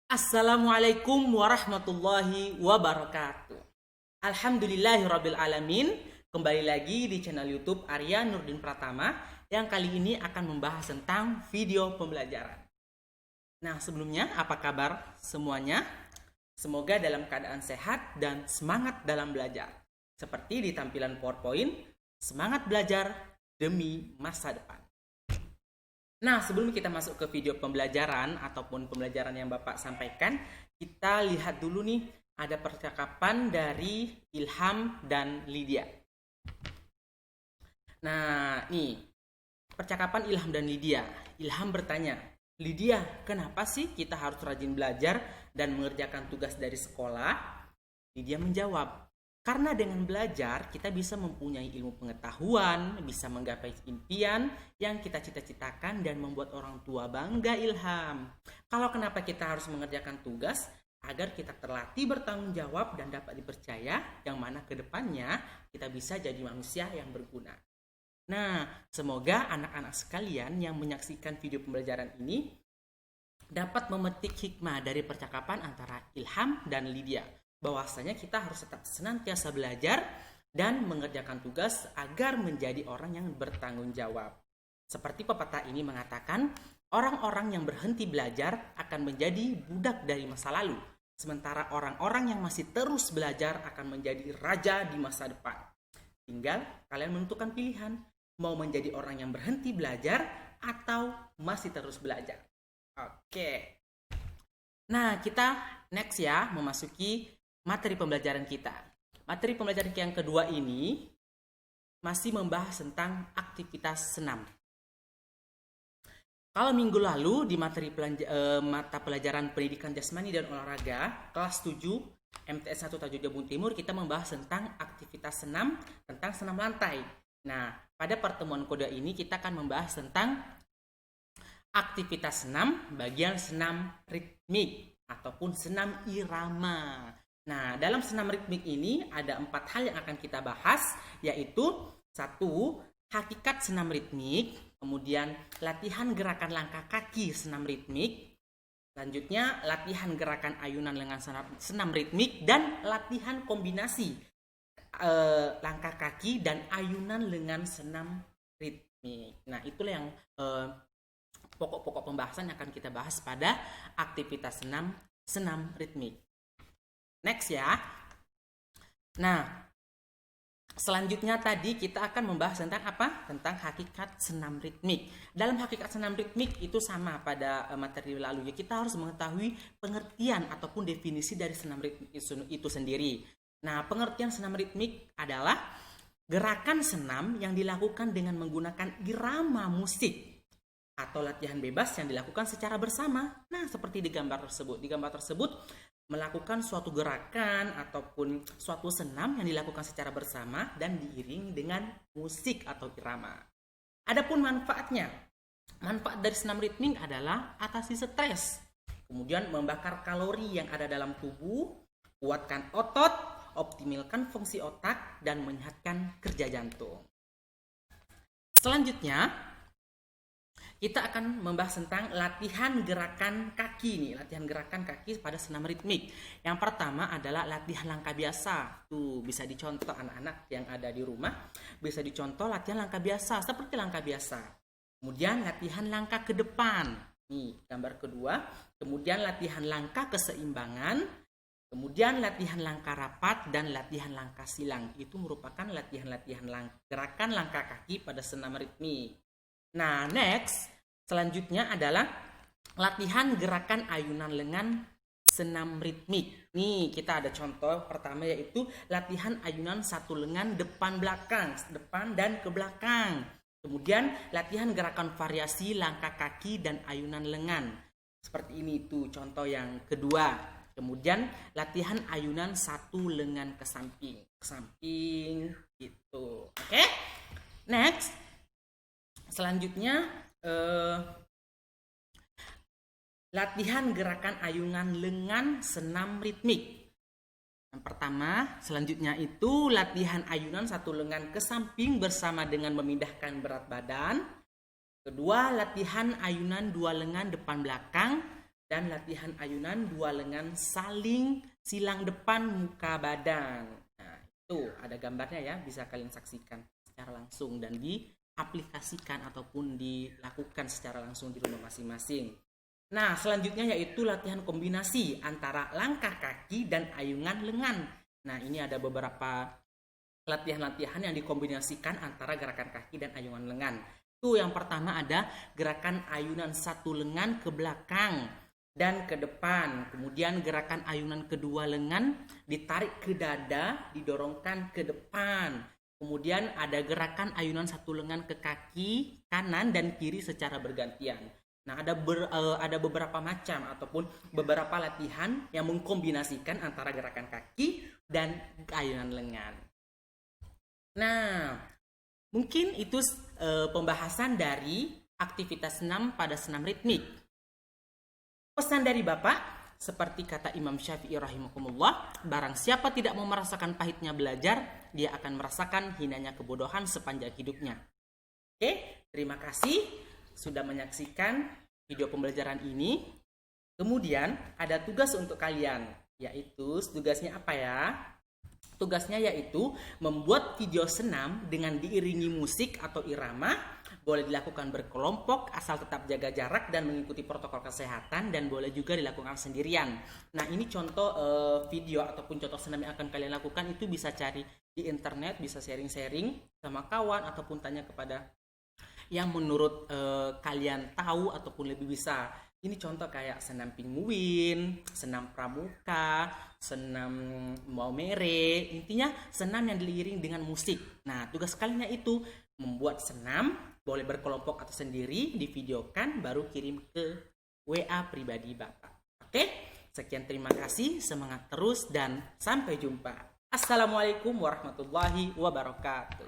Assalamualaikum warahmatullahi wabarakatuh. Alhamdulillahirabbil alamin. Kembali lagi di channel YouTube Arya Nurdin Pratama yang kali ini akan membahas tentang video pembelajaran. Nah, sebelumnya apa kabar semuanya? Semoga dalam keadaan sehat dan semangat dalam belajar. Seperti di tampilan PowerPoint, semangat belajar demi masa depan. Nah, sebelum kita masuk ke video pembelajaran ataupun pembelajaran yang Bapak sampaikan, kita lihat dulu nih ada percakapan dari Ilham dan Lydia. Nah, nih percakapan Ilham dan Lydia. Ilham bertanya, "Lydia, kenapa sih kita harus rajin belajar dan mengerjakan tugas dari sekolah?" Lydia menjawab, "Karena dengan belajar kita bisa mempunyai ilmu pengetahuan, bisa menggapai impian yang kita cita-citakan dan membuat orang tua bangga." Ilham, kalau kenapa kita harus mengerjakan tugas? Agar kita terlatih bertanggung jawab dan dapat dipercaya, yang mana kedepannya kita bisa jadi manusia yang berguna. Nah, semoga anak-anak sekalian yang menyaksikan video pembelajaran ini dapat memetik hikmah dari percakapan antara Ilham dan Lydia, bahwasanya kita harus tetap senantiasa belajar dan mengerjakan tugas agar menjadi orang yang bertanggung jawab. Seperti pepatah ini mengatakan, orang-orang yang berhenti belajar akan menjadi budak dari masa lalu, sementara orang-orang yang masih terus belajar akan menjadi raja di masa depan. Tinggal kalian menentukan pilihan, mau menjadi orang yang berhenti belajar atau masih terus belajar. Oke. Nah, kita next ya, memasuki materi pembelajaran kita. Materi pembelajaran yang kedua ini masih membahas tentang aktivitas senam. Kalau minggu lalu di materi mata pelajaran pendidikan jasmani dan olahraga kelas 7 MTS 1 Tajud Jabung Timur, kita membahas tentang aktivitas senam, tentang senam lantai. Nah, pada pertemuan kode ini kita akan membahas tentang aktivitas senam bagian senam ritmik ataupun senam irama. Nah, dalam senam ritmik ini ada 4 hal yang akan kita bahas, yaitu 1. Hakikat senam ritmik, kemudian latihan gerakan langkah kaki senam ritmik, selanjutnya latihan gerakan ayunan lengan senam ritmik, dan latihan kombinasi langkah kaki dan ayunan lengan senam ritmik. Nah, itulah yang pokok-pokok pembahasan yang akan kita bahas pada aktivitas senam ritmik. Next ya. Nah, selanjutnya tadi kita akan membahas tentang apa? Tentang hakikat senam ritmik. Dalam hakikat senam ritmik itu sama pada materi lalu ya. Kita harus mengetahui pengertian ataupun definisi dari senam ritmik itu sendiri. Nah, pengertian senam ritmik adalah gerakan senam yang dilakukan dengan menggunakan irama musik atau latihan bebas yang dilakukan secara bersama. Nah, seperti di gambar tersebut. Di gambar tersebut melakukan suatu gerakan ataupun suatu senam yang dilakukan secara bersama dan diiringi dengan musik atau irama. Adapun manfaatnya, manfaat dari senam ritmik adalah atasi stres, kemudian membakar kalori yang ada dalam tubuh, kuatkan otot, optimalkan fungsi otak, dan menyehatkan kerja jantung. Selanjutnya, kita akan membahas tentang latihan gerakan kaki nih, latihan gerakan kaki pada senam ritmik. Yang pertama adalah latihan langkah biasa. Tuh, bisa dicontoh anak-anak yang ada di rumah, bisa dicontoh latihan langkah biasa seperti langkah biasa. Kemudian latihan langkah ke depan. Nih, gambar kedua. Kemudian latihan langkah keseimbangan. Kemudian latihan langkah rapat dan latihan langkah silang. Itu merupakan latihan-latihan gerakan langkah kaki pada senam ritmik. Nah, next, selanjutnya adalah latihan gerakan ayunan lengan senam ritmik. Nih, kita ada contoh pertama yaitu latihan ayunan satu lengan depan belakang, depan dan ke belakang. Kemudian latihan gerakan variasi langkah kaki dan ayunan lengan. Seperti ini tuh contoh yang kedua. Kemudian latihan ayunan satu lengan ke samping gitu. Oke? Next. Selanjutnya latihan gerakan ayunan lengan senam ritmik. Yang pertama, selanjutnya itu latihan ayunan satu lengan ke samping bersama dengan memindahkan berat badan. Kedua, latihan ayunan dua lengan depan belakang. dan latihan ayunan dua lengan saling silang depan muka badan. Nah, itu ada gambarnya ya, bisa kalian saksikan secara langsung dan diaplikasikan ataupun dilakukan secara langsung di rumah masing-masing. Nah, selanjutnya yaitu latihan kombinasi antara langkah kaki dan ayunan lengan. Nah, ini ada beberapa latihan-latihan yang dikombinasikan antara gerakan kaki dan ayunan lengan. Itu yang pertama ada gerakan ayunan satu lengan ke belakang dan ke depan. Kemudian gerakan ayunan kedua lengan ditarik ke dada, didorongkan ke depan. Kemudian ada gerakan ayunan satu lengan ke kaki kanan dan kiri secara bergantian. Nah, ada beberapa macam ataupun beberapa latihan yang mengkombinasikan antara gerakan kaki dan ayunan lengan. Nah, mungkin itu pembahasan dari aktivitas senam pada senam ritmik. Pesan dari Bapak, seperti kata Imam Syafi'i rahimahumullah, barang siapa tidak mau merasakan pahitnya belajar, dia akan merasakan hinanya kebodohan sepanjang hidupnya. Oke, terima kasih sudah menyaksikan video pembelajaran ini. Kemudian ada tugas untuk kalian, yaitu tugasnya apa ya? Tugasnya yaitu membuat video senam dengan diiringi musik atau irama. Boleh dilakukan berkelompok asal tetap jaga jarak dan mengikuti protokol kesehatan, dan boleh juga dilakukan sendirian. Nah, ini contoh video ataupun contoh senam yang akan kalian lakukan, itu bisa cari di internet, bisa sharing-sharing sama kawan ataupun tanya kepada yang menurut kalian tahu ataupun lebih bisa. Ini contoh kayak senam pinguin, senam pramuka, senam maumere, intinya senam yang diiring dengan musik. Nah, tugas kalian itu membuat senam, boleh berkelompok atau sendiri, divideokan, baru kirim ke WA pribadi Bapak. Oke, sekian, terima kasih, semangat terus dan sampai jumpa. Assalamualaikum warahmatullahi wabarakatuh.